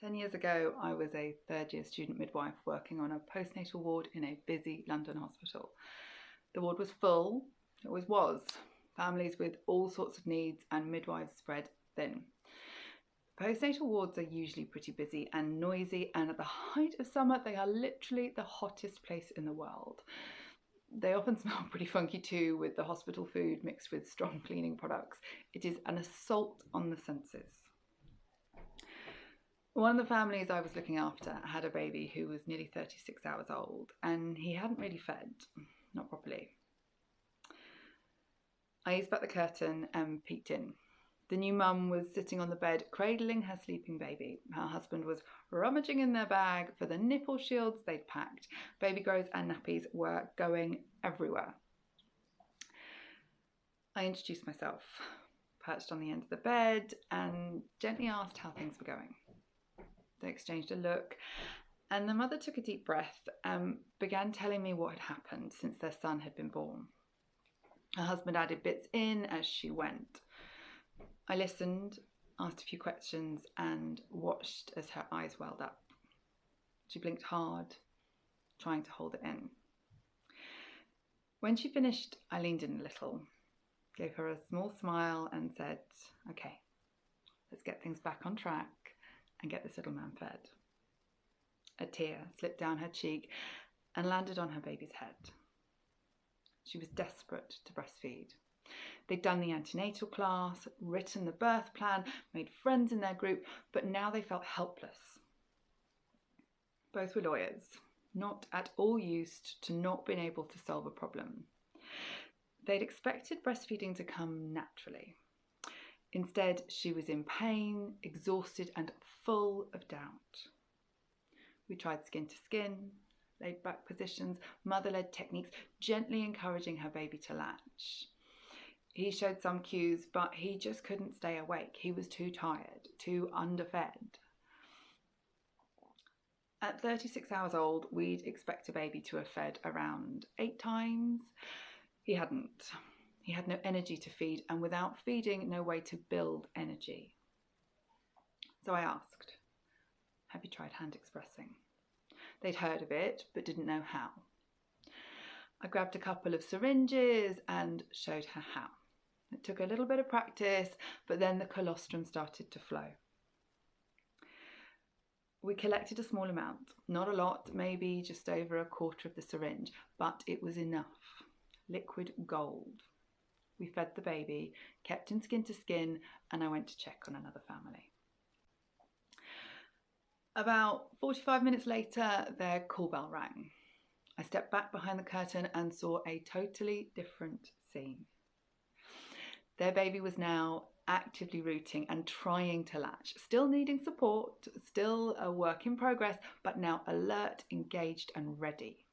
10 years ago, I was a third year student midwife working on a postnatal ward in a busy London hospital. The ward was full, it always was, families with all sorts of needs and midwives spread thin. Postnatal wards are usually pretty busy and noisy, and at the height of summer, they are literally the hottest place in the world. They often smell pretty funky too, with the hospital food mixed with strong cleaning products. It is an assault on the senses. One of the families I was looking after had a baby who was nearly 36 hours old, and he hadn't really fed, not properly. I eased back the curtain and peeked in. The new mum was sitting on the bed, cradling her sleeping baby. Her husband was rummaging in their bag for the nipple shields they'd packed. Baby grows and nappies were going everywhere. I introduced myself, perched on the end of the bed, and gently asked how things were going. They exchanged a look, and the mother took a deep breath and began telling me what had happened since their son had been born. Her husband added bits in as she went. I listened, asked a few questions, and watched as her eyes welled up. She blinked hard, trying to hold it in. When she finished, I leaned in a little, gave her a small smile, and said, "Okay, let's get things back on track and get this little man fed." A tear slipped down her cheek and landed on her baby's head. She was desperate to breastfeed. They'd done the antenatal class, written the birth plan, made friends in their group, but now they felt helpless. Both were lawyers, not at all used to not being able to solve a problem. They'd expected breastfeeding to come naturally. Instead, she was in pain, exhausted, and full of doubt. We tried skin to skin, laid back positions, mother-led techniques, gently encouraging her baby to latch. He showed some cues, but he just couldn't stay awake. He was too tired, too underfed. At 36 hours old, we'd expect a baby to have fed around 8 times. He hadn't. He had no energy to feed, and without feeding, no way to build energy. So I asked, "Have you tried hand expressing?" They'd heard of it, but didn't know how. I grabbed a couple of syringes and showed her how. It took a little bit of practice, but then the colostrum started to flow. We collected a small amount, not a lot, maybe just over a quarter of the syringe, but it was enough. Liquid gold. We fed the baby, kept him skin to skin, and I went to check on another family. About 45 minutes later, their call bell rang. I stepped back behind the curtain and saw a totally different scene. Their baby was now actively rooting and trying to latch, still needing support, still a work in progress, but now alert, engaged, and ready.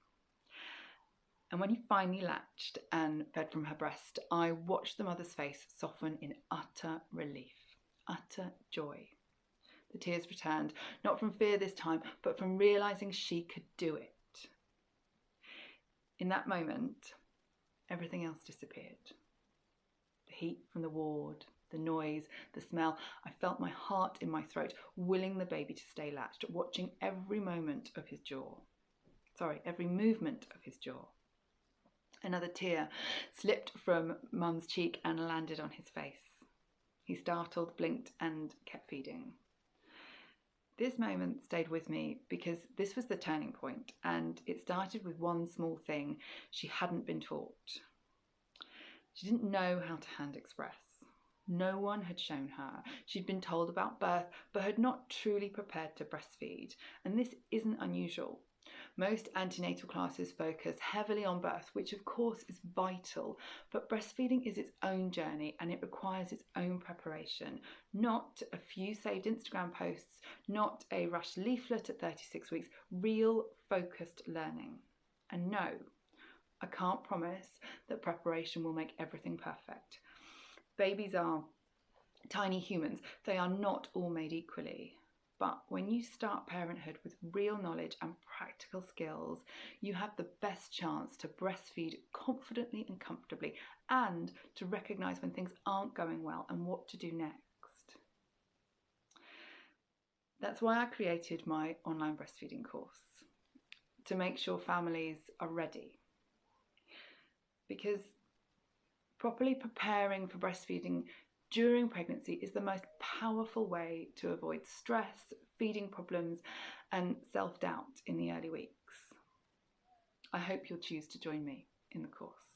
And when he finally latched and fed from her breast, I watched the mother's face soften in utter relief, utter joy. The tears returned, not from fear this time, but from realising she could do it. In that moment, everything else disappeared. The heat from the ward, the noise, the smell. I felt my heart in my throat, willing the baby to stay latched, watching every movement of his jaw. Another tear slipped from Mum's cheek and landed on his face. He startled, blinked, and kept feeding. This moment stayed with me because this was the turning point, and it started with one small thing she hadn't been taught. She didn't know how to hand express. No one had shown her. She'd been told about birth, but had not truly prepared to breastfeed, and this isn't unusual. Most antenatal classes focus heavily on birth, which of course is vital, but breastfeeding is its own journey and it requires its own preparation, not a few saved Instagram posts, not a rushed leaflet at 36 weeks, real focused learning. And no, I can't promise that preparation will make everything perfect. Babies are tiny humans. They are not all made equally. But when you start parenthood with real knowledge and practical skills, you have the best chance to breastfeed confidently and comfortably, and to recognise when things aren't going well and what to do next. That's why I created my online breastfeeding course, to make sure families are ready. Because properly preparing for breastfeeding during pregnancy is the most powerful way to avoid stress, feeding problems, and self-doubt in the early weeks. I hope you'll choose to join me in the course.